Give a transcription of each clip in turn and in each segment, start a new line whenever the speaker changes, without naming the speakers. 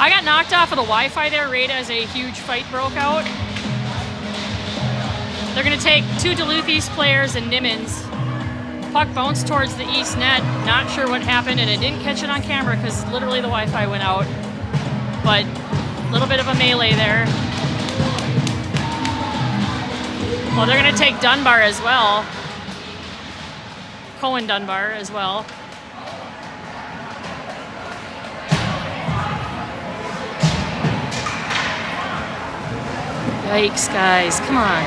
I got knocked off of the Wi-Fi there right as a huge fight broke out. They're going to take 2 Duluth East players and Nimmins. Puck bounced towards the East net. Not sure what happened, and it didn't catch it on camera because literally the Wi-Fi went out. But a little bit of a melee there. Well, they're going to take Dunbar as well. Cohen Dunbar as well. Yikes, guys, come on.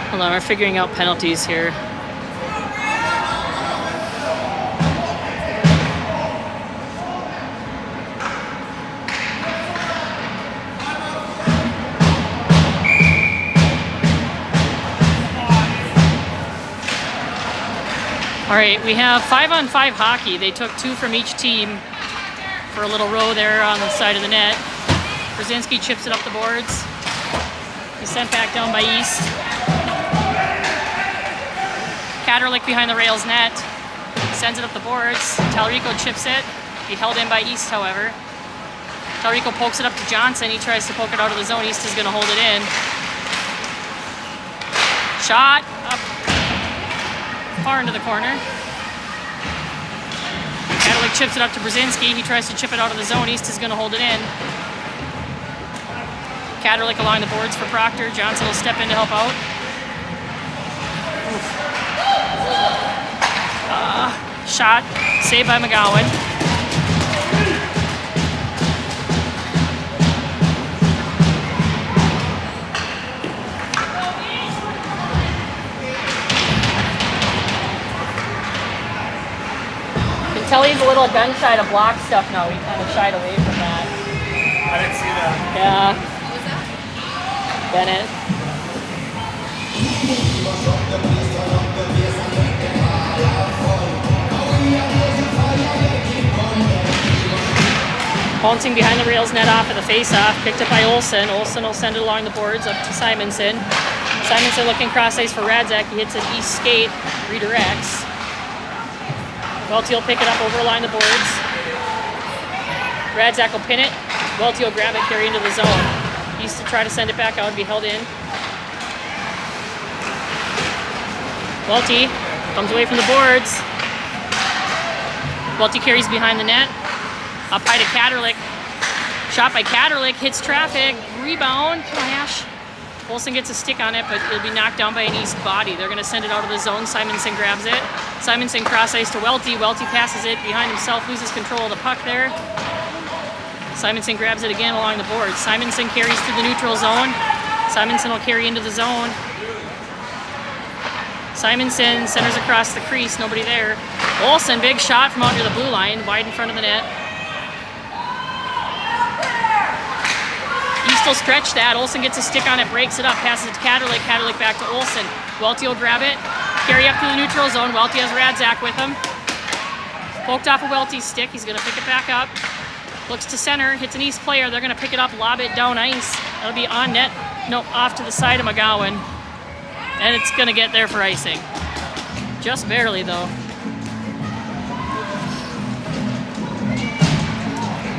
Hold on, we're figuring out penalties here. All right, we have 5-on-5 hockey. They took 2 from each team for a little row there on the side of the net. Brzezinski chips it up the boards. He's sent back down by East. Kaderlich behind the rails net. Sends it up the boards. Talrico chips it. Be held in by East, however. Talrico pokes it up to Johnson. He tries to poke it out of the zone. East is going to hold it in. Shot up far into the corner. Kaderlich chips it up to Brzezinski. He tries to chip it out of the zone. East is going to hold it in. Kaderlich along the boards for Proctor. Johnson will step in to help out. Shot saved by McGowan. You can tell he's a little gun shy to block stuff now. He kind of shied away from that.
I didn't see that.
Yeah. Bennett. Bouncing behind the rails net off of the face-off, picked up by Olsen. Olsen will send it along the boards up to Simonson. Simonson looking cross ice for Radzak. He hits his east skate, redirects. Welty will pick it up over along the boards. Radzak will pin it. Welty will grab it, carry into the zone. East to try to send it back out and be held in. Welty comes away from the boards. Welty carries behind the net. Up high to Kaderlich. Shot by Kaderlich, hits traffic. Rebound, Clash. Olsen gets a stick on it, but it'll be knocked down by an East body. They're going to send it out of the zone. Simonson grabs it. Simonson cross ice to Welty. Welty passes it behind himself, loses control of the puck there. Simonson grabs it again along the boards. Simonson carries through the neutral zone. Simonson will carry into the zone. Simonson centers across the crease, nobody there. Olsen, big shot from under the blue line, wide in front of the net. East will stretch that. Olsen gets a stick on it, breaks it up, passes it to Kaderlich. Kaderlich back to Olsen. Welty will grab it, carry up to the neutral zone. Welty has Radzak with him. Poked off of Welty's stick. He's going to pick it back up. Looks to center, hits an East player. They're going to pick it up, lob it down ice. That'll be on net. No, off to the side of McGowan. And it's going to get there for icing. Just barely, though.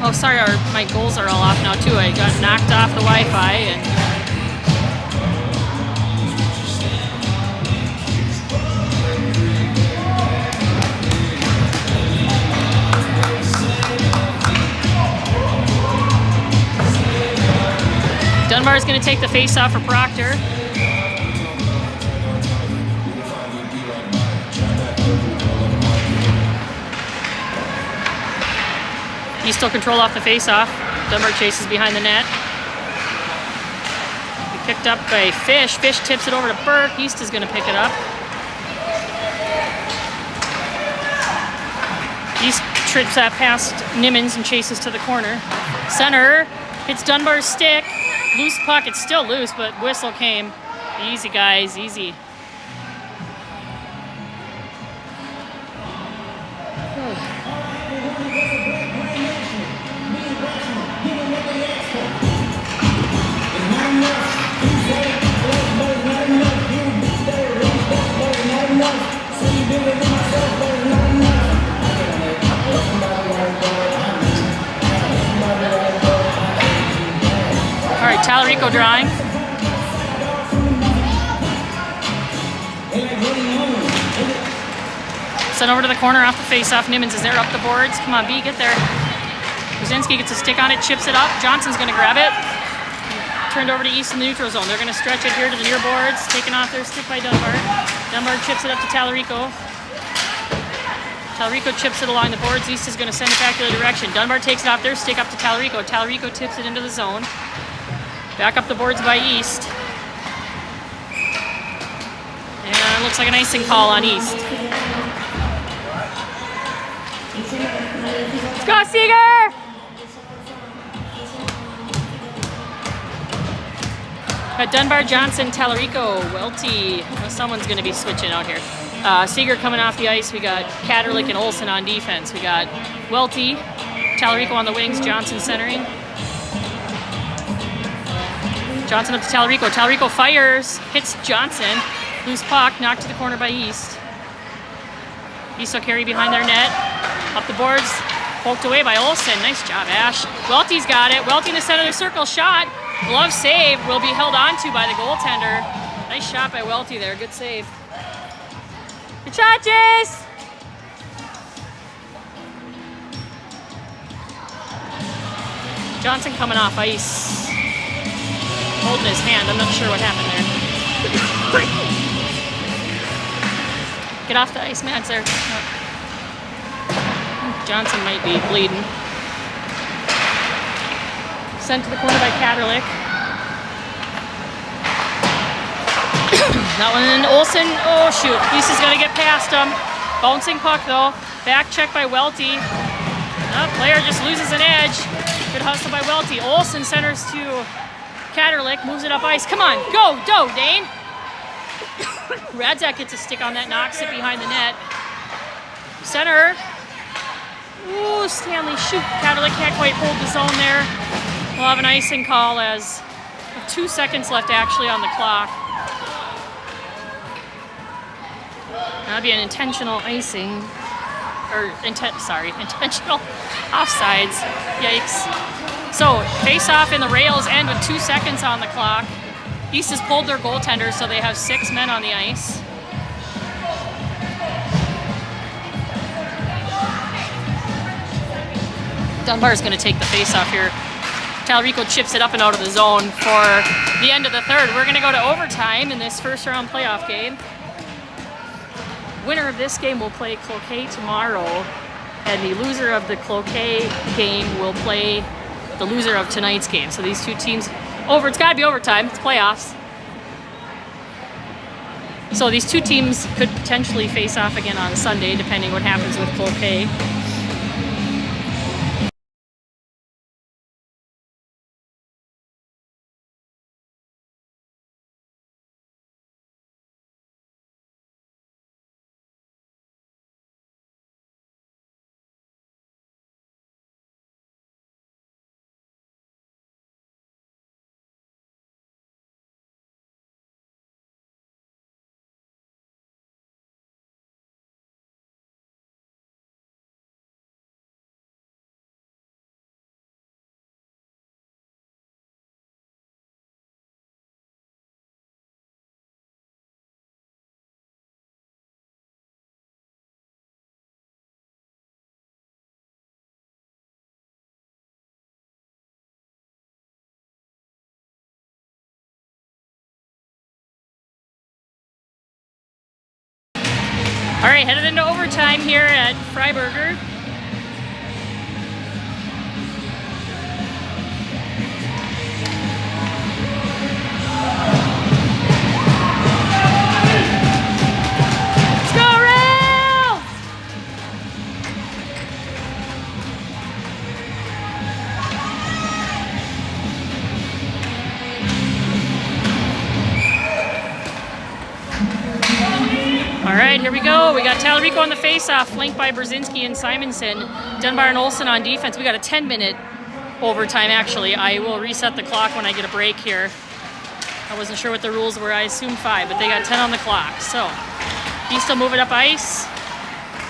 Oh, sorry, my goals are all off now, too. I got knocked off the Wi-Fi. And Dunbar's going to take the face-off for Proctor. He's still control off the face-off. Dunbar chases behind the net. He picked up by Fish. Fish tips it over to Burke. East is going to pick it up. East trips that past Nimmins and chases to the corner. Center hits Dunbar's stick. Loose puck. It's still loose, but whistle came. Easy, guys. Easy. Tallarico drawing. Sent over to the corner off the face-off. Nimmons is there up the boards. Come on, B, get there. Brzezinski gets a stick on it, chips it up. Johnson's going to grab it. Turned over to East in the neutral zone. They're going to stretch it here to the near boards. Taken off their stick by Dunbar. Dunbar chips it up to Tallarico. Tallarico chips it along the boards. East is going to send it back the other direction. Dunbar takes it off their stick up to Tallarico. Tallarico tips it into the zone. Back up the boards by East. And it looks like an icing call on East. Let's go, Seeger! Got Dunbar, Johnson, Tallarico, Welty. Oh, someone's going to be switching out here. Seeger coming off the ice. We got Katerlik and Olsen on defense. We got Welty, Tallarico on the wings, Johnson centering. Johnson up to Tallarico. Tallarico fires, hits Johnson. Loose puck, knocked to the corner by East. East will carry behind their net. Up the boards, poked away by Olsen. Nice job, Ash. Welty's got it. Welty in the center of the circle, shot. Glove save, will be held onto by the goaltender. Nice shot by Welty there, good save. Good shot, Jace! Johnson coming off ice. Holding his hand, I'm not sure what happened there. Get off the ice, Mads there. Johnson might be bleeding. Sent to the corner by Katerlik. That one in Olsen. Oh shoot, East is gonna get past him. Bouncing puck though. Back check by Welty. Player just loses an edge. Good hustle by Welty. Olsen centers to Katerlik, moves it up ice. Come on, go, Dane. Radzak gets a stick on that, knocks it behind the net. Center. Ooh, Stanley, shoot. Katerlik can't quite hold the zone there. We'll have an icing call as 2 seconds left actually on the clock. That'd be an intentional icing, or intentional offsides. Yikes. So face off in the rails end with 2 seconds on the clock. East has pulled their goaltender, so they have 6 men on the ice. Dunbar is going to take the face off here. Tallarico chips it up and out of the zone for the end of the third. We're going to go to overtime in this first round playoff game. Winner of this game will play Cloquet tomorrow, and the loser of the Cloquet game will play the loser of tonight's game. So these two teams, it's got to be overtime. It's playoffs. So these two teams could potentially face off again on Sunday, depending what happens with Cloquet. All right, headed into overtime here at Freiburger. Let's go, Rails! All right, here we go. We got Tallarico on the face-off, flanked by Brzezinski and Simonson. Dunbar and Olsen on defense. We got a 10-minute overtime, actually. I will reset the clock when I get a break here. I wasn't sure what the rules were. I assumed 5, but they got 10 on the clock. So, he's still moving up ice.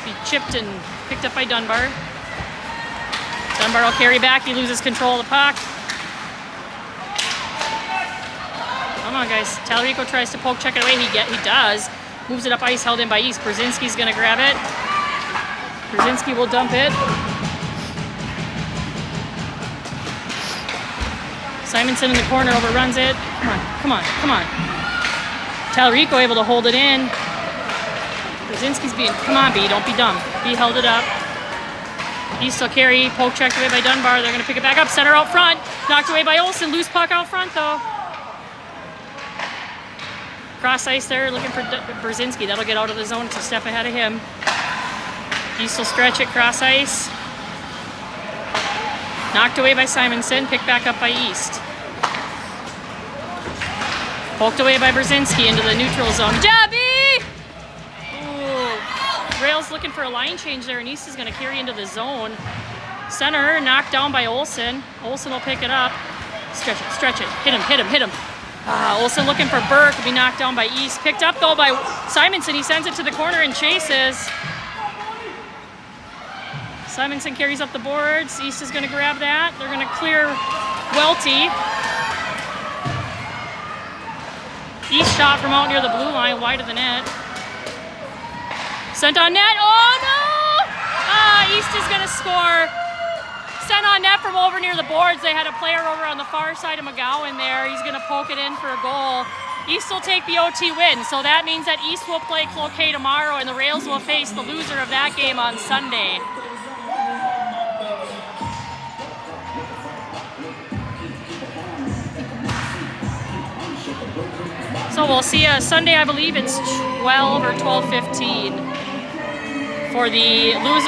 He chipped and picked up by Dunbar. Dunbar will carry back. He loses control of the puck. Come on, guys. Talarico tries to poke check it away. He does. Moves it up ice, held in by East. Brzezinski's gonna grab it. Brzezinski will dump it. Simonson in the corner overruns it. Come on, come on, come on. Talarico able to hold it in. Brzezinski's being, come on, B, don't be dumb. B held it up. East will carry, poke checked away by Dunbar. They're gonna pick it back up, center out front. Knocked away by Olsen, loose puck out front though. Cross ice there, looking for Brzezinski. That'll get out of the zone. It's a step ahead of him. East will stretch it, cross ice. Knocked away by Simonson, picked back up by East. Poked away by Brzezinski into the neutral zone. Jabby! Ooh. Rails looking for a line change there, and East is going to carry into the zone. Center, knocked down by Olsen. Olsen will pick it up. Stretch it, stretch it. Hit him, hit him, hit him. Olsen looking for Burke, will be knocked down by East. Picked up though by Simonson. He sends it to the corner and chases. Simonson carries up the boards. East is going to grab that. They're going to clear Welty. East shot from out near the blue line, wide of the net. Sent on net. Oh no! East is going to score. Sent on net from over near the boards. They had a player over on the far side of McGowan there. He's going to poke it in for a goal. East will take the OT win, so that means that East will play Cloquet tomorrow, and the Rails will face the loser of that game on Sunday. So we'll see Sunday, I believe it's 12 or 12:15 for the loser.